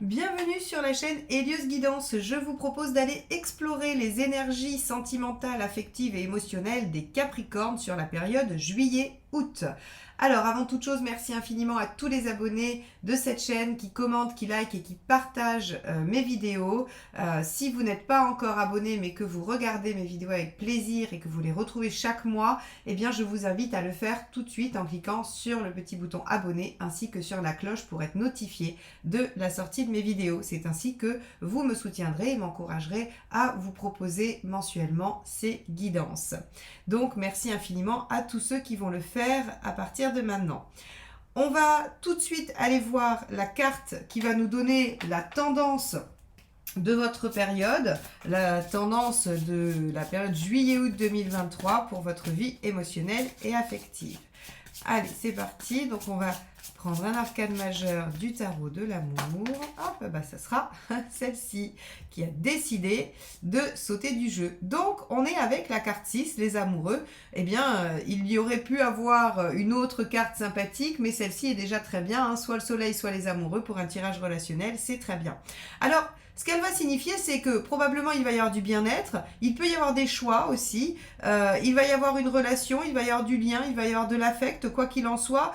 Bienvenue sur la chaîne Hélios Guidance. Je vous propose d'aller explorer les énergies sentimentales, affectives et émotionnelles des Capricornes sur la période juillet-août. Alors avant toute chose, merci infiniment à tous les abonnés de cette chaîne qui commentent, qui likent et qui partagent mes vidéos. Si vous n'êtes pas encore abonné mais que vous regardez mes vidéos avec plaisir et que vous les retrouvez chaque mois, eh bien je vous invite à le faire tout de suite en cliquant sur le petit bouton abonner ainsi que sur la cloche pour être notifié de la sortie de mes vidéos. C'est ainsi que vous me soutiendrez et m'encouragerez à vous proposer mensuellement ces guidances. Donc merci infiniment à tous ceux qui vont le faire à partir de maintenant. On va tout de suite aller voir la carte qui va nous donner la tendance de votre période, la tendance de la période juillet-août 2023 pour votre vie émotionnelle et affective. Allez, c'est parti. Donc, on va prendre un arcane majeur du tarot de l'amour. Hop, bah, ça sera celle-ci qui a décidé de sauter du jeu. Donc, on est avec la carte 6, les amoureux. Eh bien, il y aurait pu avoir une autre carte sympathique, mais celle-ci est déjà très bien. Hein. Soit le soleil, soit les amoureux pour un tirage relationnel, c'est très bien. Alors, ce qu'elle va signifier, c'est que probablement il va y avoir du bien-être, il peut y avoir des choix aussi, il va y avoir une relation, il va y avoir du lien, il va y avoir de l'affect, quoi qu'il en soit,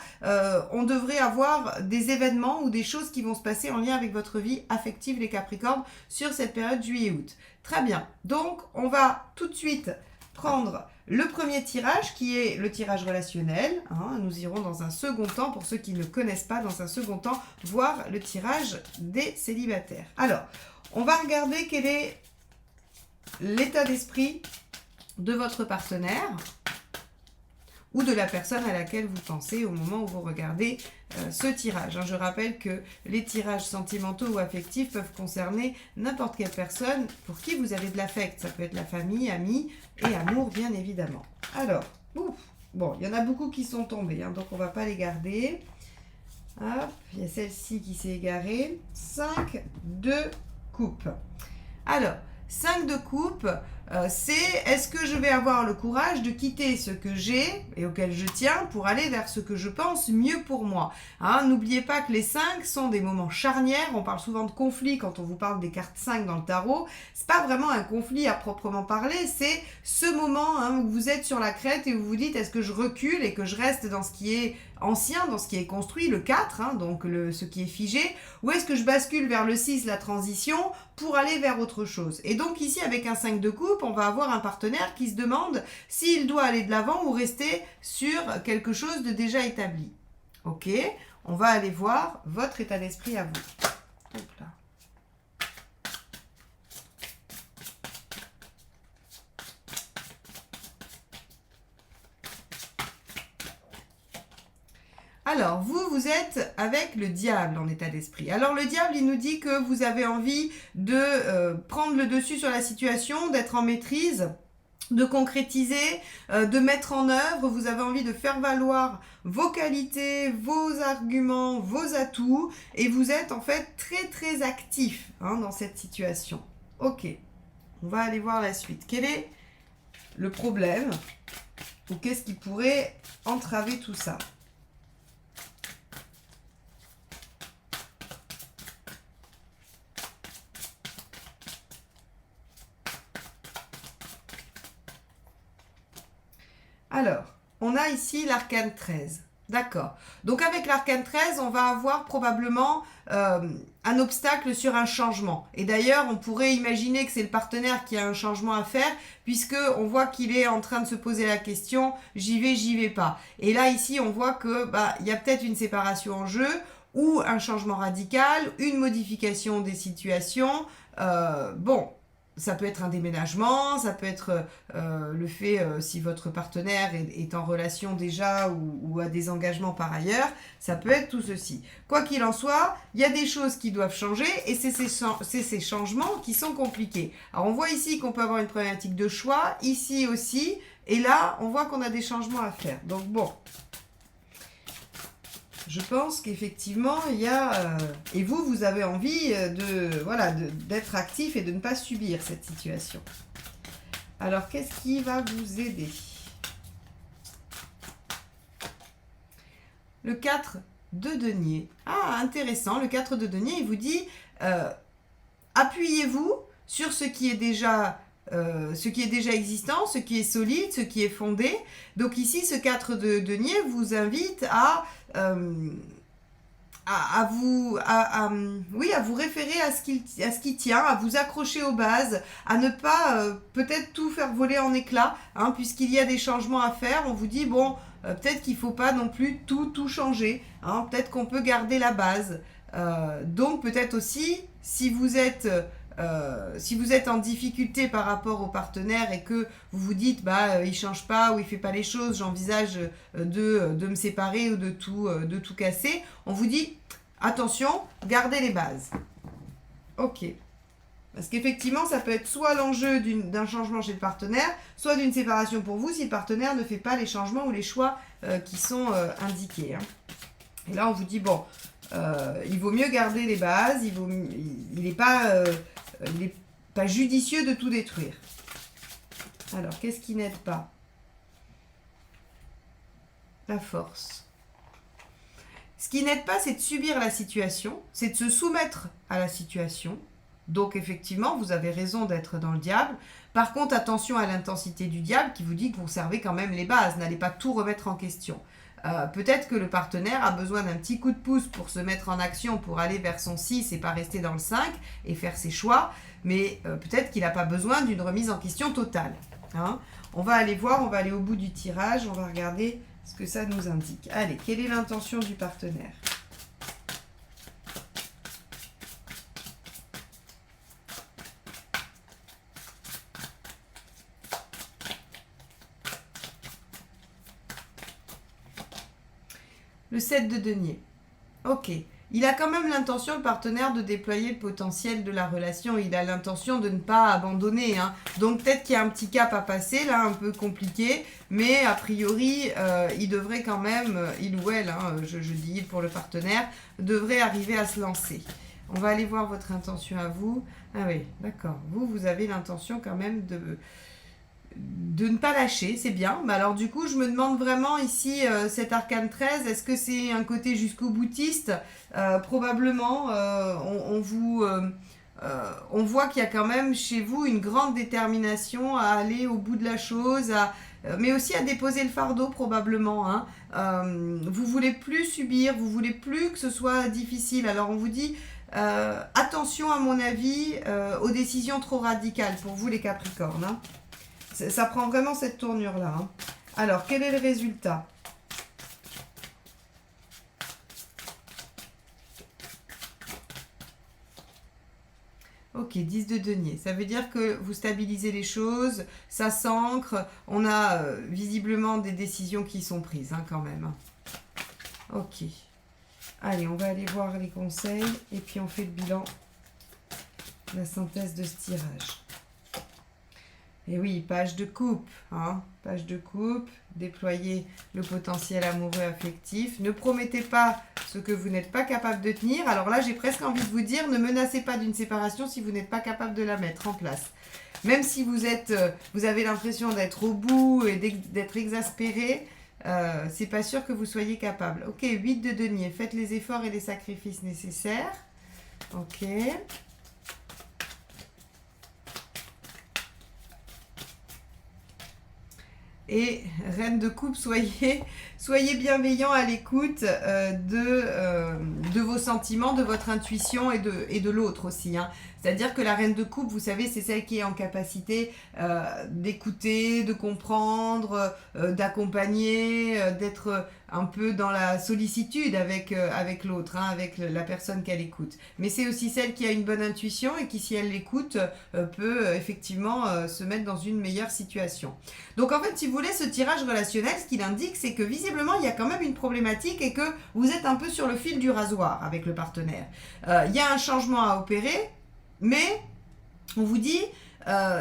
on devrait avoir des événements ou des choses qui vont se passer en lien avec votre vie affective, les Capricornes, sur cette période juillet-août. Très bien, donc on va tout de suite prendre le premier tirage qui est le tirage relationnel. Hein, nous irons dans un second temps, pour ceux qui ne connaissent pas, dans un second temps, voir le tirage des célibataires. Alors, on va regarder quel est l'état d'esprit de votre partenaire ou de la personne à laquelle vous pensez au moment où vous regardez ce tirage. Je rappelle que les tirages sentimentaux ou affectifs peuvent concerner n'importe quelle personne pour qui vous avez de l'affect. Ça peut être la famille, amis et amour, bien évidemment. Alors, bon, il y en a beaucoup qui sont tombés, donc on ne va pas les garder. Hop, il y a celle-ci qui s'est égarée. 5 de coupe. Alors, 5 de coupe, c'est est-ce que je vais avoir le courage de quitter ce que j'ai et auquel je tiens pour aller vers ce que je pense mieux pour moi. N'oubliez pas que les 5 sont des moments charnières. On parle souvent de conflit quand on vous parle des cartes 5 dans le tarot. C'est pas vraiment un conflit à proprement parler, c'est ce moment où vous êtes sur la crête et où vous vous dites est-ce que je recule et que je reste dans ce qui est ancien, dans ce qui est construit, le 4, donc ce qui est figé, ou est-ce que je bascule vers le 6, la transition, pour aller vers autre chose. Et donc ici, avec un 5 de coupe, on va avoir un partenaire qui se demande s'il doit aller de l'avant ou rester sur quelque chose de déjà établi. Ok, on va aller voir votre état d'esprit à vous. Hop là. Alors, vous êtes avec le diable en état d'esprit. Alors, le diable, il nous dit que vous avez envie de prendre le dessus sur la situation, d'être en maîtrise, de concrétiser, de mettre en œuvre. Vous avez envie de faire valoir vos qualités, vos arguments, vos atouts. Et vous êtes en fait très, très actif dans cette situation. Ok, on va aller voir la suite. Quel est le problème ou qu'est-ce qui pourrait entraver tout ça ? Alors, on a ici l'arcane 13. D'accord. Donc avec l'arcane 13, on va avoir probablement un obstacle sur un changement. Et d'ailleurs, on pourrait imaginer que c'est le partenaire qui a un changement à faire, puisque on voit qu'il est en train de se poser la question, j'y vais pas. Et là, ici, on voit que y a peut-être une séparation en jeu, ou un changement radical, une modification des situations. Ça peut être un déménagement, ça peut être le fait, si votre partenaire est en relation déjà ou a des engagements par ailleurs, ça peut être tout ceci. Quoi qu'il en soit, il y a des choses qui doivent changer et c'est ces changements qui sont compliqués. Alors on voit ici qu'on peut avoir une problématique de choix, ici aussi, et là on voit qu'on a des changements à faire. Donc bon, je pense qu'effectivement, il y a... et vous avez envie d'être actif et de ne pas subir cette situation. Alors, qu'est-ce qui va vous aider ? Le 4 de denier. Ah, intéressant. Le 4 de denier, il vous dit appuyez-vous sur ce qui est déjà existant, ce qui est solide, ce qui est fondé. Donc ici, ce 4 de denier vous invite à vous référer à ce qui tient, à vous accrocher aux bases, à ne pas peut-être tout faire voler en éclats, hein, puisqu'il y a des changements à faire. On vous dit, bon, peut-être qu'il ne faut pas non plus tout changer, hein, peut-être qu'on peut garder la base. Donc peut-être aussi, si vous êtes en difficulté par rapport au partenaire et que vous vous dites il change pas ou il fait pas les choses, j'envisage de me séparer ou de tout casser, on vous dit attention, gardez les bases. Ok. Parce qu'effectivement, ça peut être soit l'enjeu d'un changement chez le partenaire, soit d'une séparation pour vous si le partenaire ne fait pas les changements ou les choix qui sont indiqués. Hein. Et là, on vous dit, bon, il vaut mieux garder les bases, il n'est pas judicieux de tout détruire. Alors, qu'est-ce qui n'aide pas? La force. Ce qui n'aide pas, c'est de subir la situation, c'est de se soumettre à la situation. Donc, effectivement, vous avez raison d'être dans le diable. Par contre, attention à l'intensité du diable qui vous dit que vous servez quand même les bases. N'allez pas tout remettre en question. Peut-être que le partenaire a besoin d'un petit coup de pouce pour se mettre en action, pour aller vers son 6 et pas rester dans le 5 et faire ses choix. Mais peut-être qu'il n'a pas besoin d'une remise en question totale. Hein. On va aller voir, on va aller au bout du tirage, on va regarder ce que ça nous indique. Allez, quelle est l'intention du partenaire ? Le 7 de denier. Ok. Il a quand même l'intention, le partenaire, de déployer le potentiel de la relation. Il a l'intention de ne pas abandonner. Hein. Donc peut-être qu'il y a un petit cap à passer, là, un peu compliqué. Mais a priori, il devrait quand même, il ou elle, hein, je dis il pour le partenaire, devrait arriver à se lancer. On va aller voir votre intention à vous. Ah oui, d'accord. Vous avez l'intention quand même de ne pas lâcher, c'est bien. Mais alors du coup, je me demande vraiment ici, cet arcane 13, est-ce que c'est un côté jusqu'au boutiste? Probablement, on voit qu'il y a quand même chez vous une grande détermination à aller au bout de la chose, mais aussi à déposer le fardeau probablement. Hein. Vous voulez plus subir, vous voulez plus que ce soit difficile. Alors on vous dit, attention à mon avis aux décisions trop radicales pour vous les Capricornes. Hein. Ça prend vraiment cette tournure-là. Hein. Alors, quel est le résultat? Ok, 10 de denier. Ça veut dire que vous stabilisez les choses, ça s'ancre. On a visiblement des décisions qui sont prises hein, quand même. Ok. Allez, on va aller voir les conseils et puis on fait le bilan, la synthèse de ce tirage. Et oui, page de coupe, hein, page de coupe, déployez le potentiel amoureux affectif. Ne promettez pas ce que vous n'êtes pas capable de tenir. Alors là, j'ai presque envie de vous dire, ne menacez pas d'une séparation si vous n'êtes pas capable de la mettre en place. Même si vous avez l'impression d'être au bout et d'être exaspéré, c'est pas sûr que vous soyez capable. Ok, 8 de denier, faites les efforts et les sacrifices nécessaires. Ok. Et reine de coupe, soyez bienveillant à l'écoute de vos sentiments, de votre intuition et de l'autre aussi. Hein. C'est-à-dire que la reine de coupe, vous savez, c'est celle qui est en capacité d'écouter, de comprendre, d'accompagner, d'être un peu dans la sollicitude avec l'autre, hein, avec la personne qu'elle écoute. Mais c'est aussi celle qui a une bonne intuition et qui, si elle l'écoute, peut effectivement se mettre dans une meilleure situation. Donc en fait, si vous voulez, ce tirage relationnel, ce qu'il indique, c'est que visiblement, il y a quand même une problématique et que vous êtes un peu sur le fil du rasoir avec le partenaire. Il y a un changement à opérer, mais on vous dit,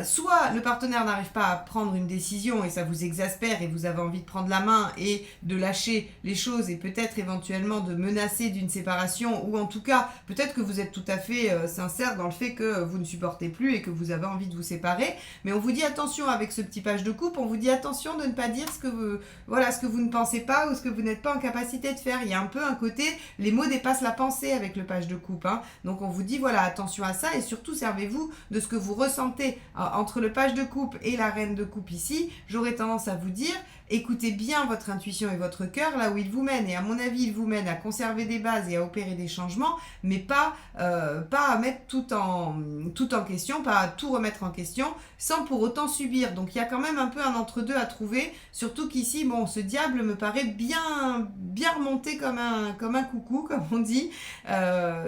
soit le partenaire n'arrive pas à prendre une décision et ça vous exaspère et vous avez envie de prendre la main et de lâcher les choses et peut-être éventuellement de menacer d'une séparation, ou en tout cas peut-être que vous êtes tout à fait sincère dans le fait que vous ne supportez plus et que vous avez envie de vous séparer, mais on vous dit attention avec ce petit page de coupe, on vous dit attention de ne pas dire ce que vous ne pensez pas ou ce que vous n'êtes pas en capacité de faire. Il y a un peu un côté, les mots dépassent la pensée avec le page de coupe, hein. Donc on vous dit voilà, attention à ça et surtout servez-vous de ce que vous ressentez. Entre le page de coupe et la reine de coupe ici, j'aurais tendance à vous dire, écoutez bien votre intuition et votre cœur là où il vous mène, et à mon avis il vous mène à conserver des bases et à opérer des changements, mais pas à mettre tout en question, pas à tout remettre en question sans pour autant subir. Donc il y a quand même un peu un entre-deux à trouver, surtout qu'ici bon, ce diable me paraît bien remonté comme un coucou comme on dit,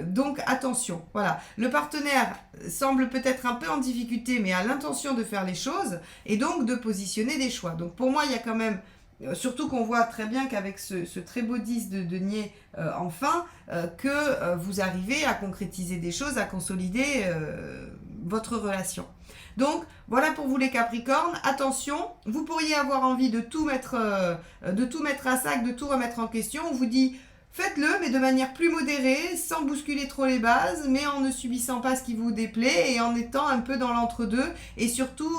donc attention, voilà, le partenaire semble peut-être un peu en difficulté mais a l'intention de faire les choses et donc de positionner des choix. Donc pour moi il y a quand même, surtout qu'on voit très bien qu'avec ce très beau 10 de denier enfin, que vous arrivez à concrétiser des choses, à consolider votre relation. Donc voilà pour vous les Capricornes, attention, vous pourriez avoir envie de tout mettre à sac, de tout remettre en question. On vous dit faites-le, mais de manière plus modérée, sans bousculer trop les bases, mais en ne subissant pas ce qui vous déplaît et en étant un peu dans l'entre-deux et surtout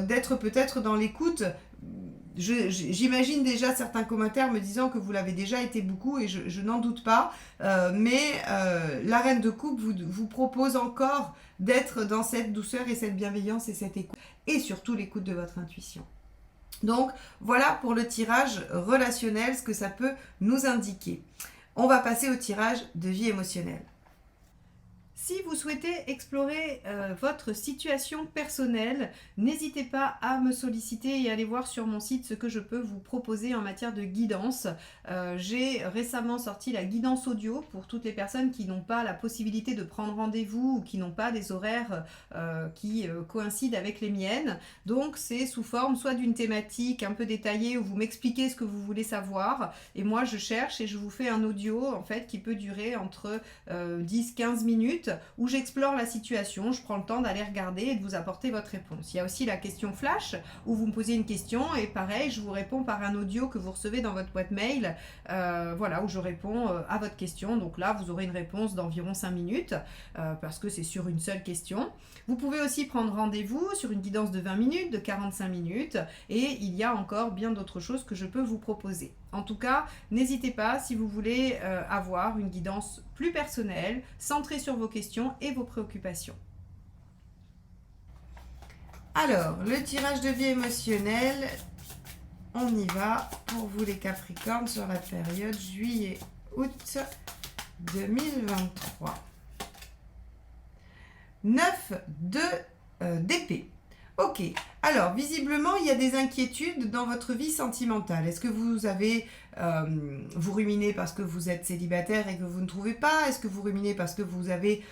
d'être peut-être dans l'écoute. J'imagine déjà certains commentaires me disant que vous l'avez déjà été beaucoup et je n'en doute pas, mais la reine de coupe vous propose encore d'être dans cette douceur et cette bienveillance et cette écoute, et surtout l'écoute de votre intuition. Donc voilà pour le tirage relationnel, ce que ça peut nous indiquer. On va passer au tirage de vie émotionnelle. Si vous souhaitez explorer votre situation personnelle, n'hésitez pas à me solliciter et aller voir sur mon site ce que je peux vous proposer en matière de guidance. J'ai récemment sorti la guidance audio pour toutes les personnes qui n'ont pas la possibilité de prendre rendez-vous ou qui n'ont pas des horaires qui coïncident avec les miennes. Donc c'est sous forme soit d'une thématique un peu détaillée où vous m'expliquez ce que vous voulez savoir et moi je cherche et je vous fais un audio en fait qui peut durer entre 10-15 minutes où j'explore la situation, je prends le temps d'aller regarder et de vous apporter votre réponse. Il y a aussi la question flash où vous me posez une question et pareil, je vous réponds par un audio que vous recevez dans votre boîte mail, voilà, où je réponds à votre question. Donc là, vous aurez une réponse d'environ 5 minutes parce que c'est sur une seule question. Vous pouvez aussi prendre rendez-vous sur une guidance de 20 minutes, de 45 minutes et il y a encore bien d'autres choses que je peux vous proposer. En tout cas, n'hésitez pas si vous voulez avoir une guidance plus personnelle, centrée sur vos questions et vos préoccupations. Alors, le tirage de vie émotionnelle, on y va pour vous les Capricornes sur la période juillet-août 2023. 9 d'épée. Ok, alors visiblement il y a des inquiétudes dans votre vie sentimentale. Est-ce que vous avez, vous ruminez parce que vous êtes célibataire et que vous ne trouvez pas? Est-ce que vous ruminez parce que vous avez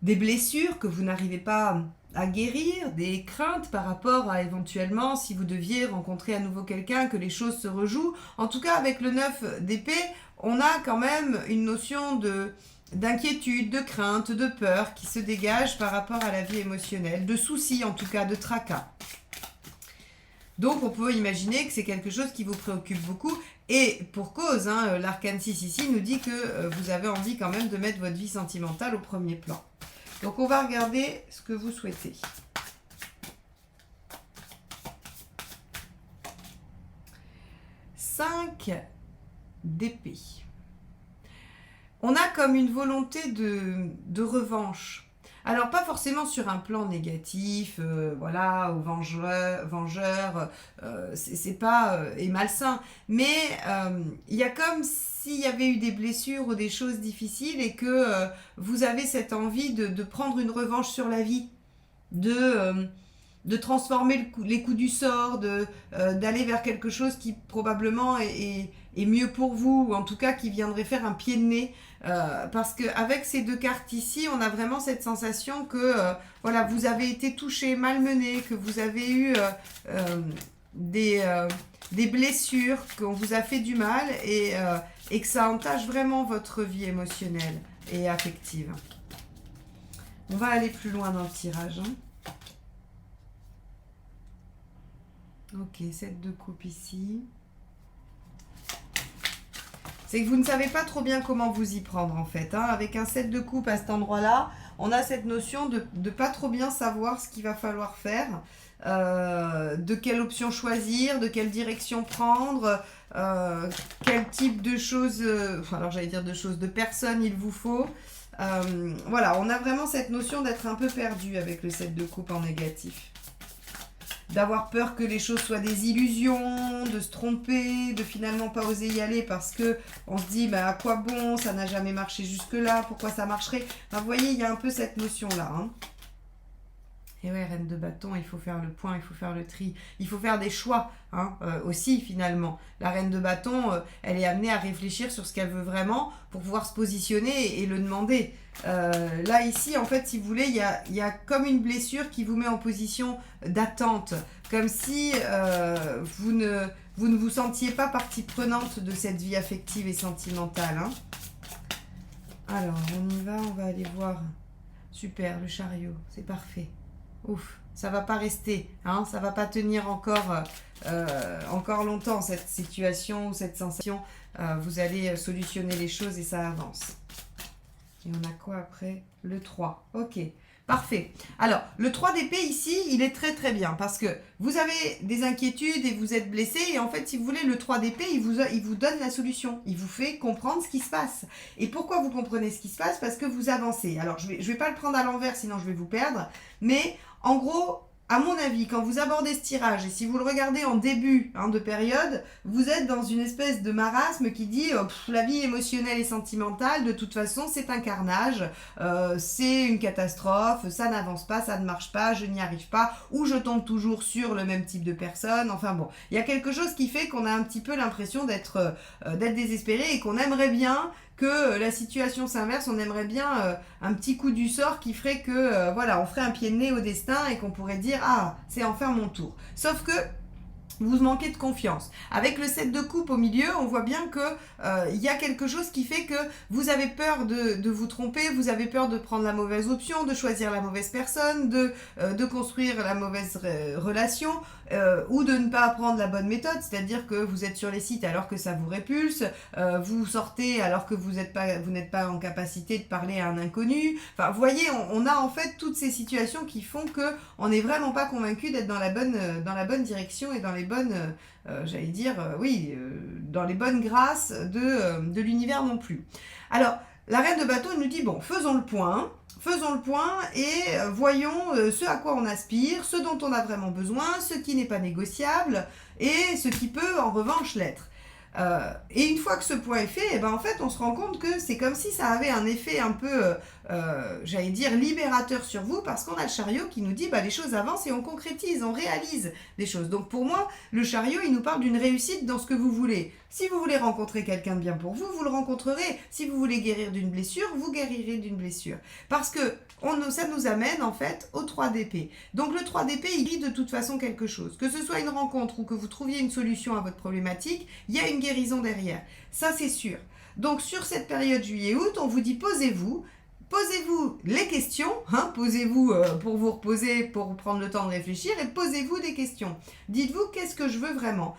des blessures que vous n'arrivez pas à guérir, des craintes par rapport à éventuellement si vous deviez rencontrer à nouveau quelqu'un, que les choses se rejouent? En tout cas avec le 9 d'épée, on a quand même une notion d'inquiétude, de crainte, de peur qui se dégage par rapport à la vie émotionnelle, de soucis en tout cas, de tracas. Donc on peut imaginer que c'est quelque chose qui vous préoccupe beaucoup et pour cause, hein, l'arcane 6 ici nous dit que vous avez envie quand même de mettre votre vie sentimentale au premier plan. Donc on va regarder ce que vous souhaitez. 5 d'épée. On a comme une volonté de revanche. Alors pas forcément sur un plan négatif, voilà, au vengeur, c'est pas et malsain, mais il y a comme s'il y avait eu des blessures ou des choses difficiles et que vous avez cette envie de prendre une revanche sur la vie, de transformer les coups du sort, d'aller vers quelque chose qui probablement est mieux pour vous, ou en tout cas qui viendrait faire un pied de nez, parce qu'avec ces deux cartes ici, on a vraiment cette sensation que voilà, vous avez été touché, malmené, que vous avez eu des blessures, qu'on vous a fait du mal et que ça entache vraiment votre vie émotionnelle et affective. On va aller plus loin dans le tirage, hein. Ok, 7 de coupe ici. C'est que vous ne savez pas trop bien comment vous y prendre en fait. Hein. Avec un 7 de coupe à cet endroit-là, on a cette notion de ne pas trop bien savoir ce qu'il va falloir faire, de quelle option choisir, de quelle direction prendre, quel type de choses, alors j'allais dire de choses, de personnes il vous faut. Voilà, on a vraiment cette notion d'être un peu perdu avec le 7 de coupe en négatif. D'avoir peur que les choses soient des illusions, de se tromper, de finalement pas oser y aller parce que on se dit bah à quoi bon, ça n'a jamais marché jusque-là, pourquoi ça marcherait. Enfin, vous voyez, il y a un peu cette notion-là. Hein. Et ouais, reine de bâton, il faut faire le point, il faut faire le tri, il faut faire des choix hein, aussi finalement. La reine de bâton, elle est amenée à réfléchir sur ce qu'elle veut vraiment pour pouvoir se positionner et le demander. Là ici, en fait, si vous voulez, il y a comme une blessure qui vous met en position d'attente, comme si vous ne vous sentiez pas partie prenante de cette vie affective et sentimentale. Hein. Alors, on va aller voir. Super, le chariot, c'est parfait. Ouf, ça va pas rester, hein, ça va pas tenir encore longtemps cette situation ou cette sensation. Vous allez solutionner les choses et ça avance. Et on a quoi après? Le 3. Ok, parfait. Alors, le 3 d'épée ici, il est très très bien parce que vous avez des inquiétudes et vous êtes blessé. Et en fait, si vous voulez, le 3 d'épée, il vous donne la solution. Il vous fait comprendre ce qui se passe. Et pourquoi vous comprenez ce qui se passe? Parce que vous avancez. Alors, je vais pas le prendre à l'envers, sinon je vais vous perdre. Mais en gros, à mon avis, quand vous abordez ce tirage, et si vous le regardez en début de période, vous êtes dans une espèce de marasme qui dit la vie émotionnelle et sentimentale, de toute façon, c'est un carnage, c'est une catastrophe, ça n'avance pas, ça ne marche pas, je n'y arrive pas, ou je tombe toujours sur le même type de personne. Enfin bon, il y a quelque chose qui fait qu'on a un petit peu l'impression d'être désespéré et qu'on aimerait bien que la situation s'inverse, on aimerait bien un petit coup du sort qui ferait que, voilà, on ferait un pied de nez au destin et qu'on pourrait dire « Ah, c'est enfin mon tour ». Sauf que vous manquez de confiance. Avec le 7 de coupe au milieu, on voit bien que y a quelque chose qui fait que vous avez peur de vous tromper, vous avez peur de prendre la mauvaise option, de choisir la mauvaise personne, de construire la mauvaise relation, ou de ne pas apprendre la bonne méthode, c'est-à-dire que vous êtes sur les sites alors que ça vous répulse, vous sortez alors que vous n'êtes pas en capacité de parler à un inconnu. Enfin, vous voyez, on a en fait toutes ces situations qui font que on n'est vraiment pas convaincu d'être dans la bonne direction et dans les bonnes, j'allais dire, dans les bonnes grâces de l'univers non plus. Alors, la reine de bâton nous dit, bon, faisons le point et voyons ce à quoi on aspire, ce dont on a vraiment besoin, ce qui n'est pas négociable et ce qui peut en revanche l'être. Et une fois que ce point est fait, eh ben en fait, on se rend compte que c'est comme si ça avait un effet un peu, j'allais dire, libérateur sur vous, parce qu'on a le chariot qui nous dit, bah, les choses avancent et on concrétise, on réalise des choses. Donc pour moi, le chariot, il nous parle d'une réussite dans ce que vous voulez. Si vous voulez rencontrer quelqu'un de bien pour vous, vous le rencontrerez. Si vous voulez guérir d'une blessure, vous guérirez d'une blessure. Parce que ça nous amène en fait au 3 d'épée. Donc le 3 d'épée, il dit de toute façon quelque chose. Que ce soit une rencontre ou que vous trouviez une solution à votre problématique, il y a une guérison derrière. Ça, c'est sûr. Donc sur cette période juillet-août, on vous dit posez-vous les questions, hein, posez-vous pour vous reposer, pour prendre le temps de réfléchir, et posez-vous des questions. Dites-vous, qu'est-ce que je veux vraiment?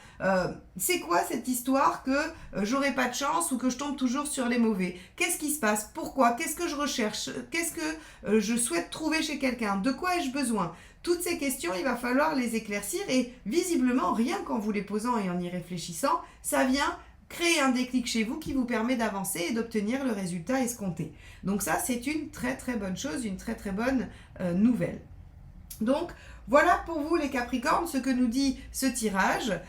C'est quoi cette histoire que j'aurai pas de chance ou que je tombe toujours sur les mauvais? Qu'est-ce qui se passe? Pourquoi? Qu'est-ce que je recherche? Qu'est-ce que je souhaite trouver chez quelqu'un? De quoi ai-je besoin? Toutes ces questions, il va falloir les éclaircir et visiblement, rien qu'en vous les posant et en y réfléchissant, ça vient créer un déclic chez vous qui vous permet d'avancer et d'obtenir le résultat escompté. Donc ça, c'est une très très bonne chose, une très très bonne nouvelle. Donc voilà pour vous les Capricornes ce que nous dit ce tirage.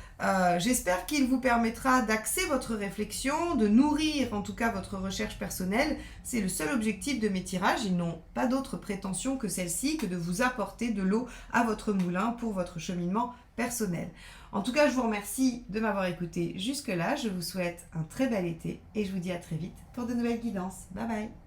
J'espère qu'il vous permettra d'axer votre réflexion, de nourrir en tout cas votre recherche personnelle. C'est le seul objectif de mes tirages. Ils n'ont pas d'autre prétention que celle-ci, que de vous apporter de l'eau à votre moulin pour votre cheminement personnel. En tout cas, je vous remercie de m'avoir écouté jusque-là. Je vous souhaite un très bel été et je vous dis à très vite pour de nouvelles guidances. Bye bye!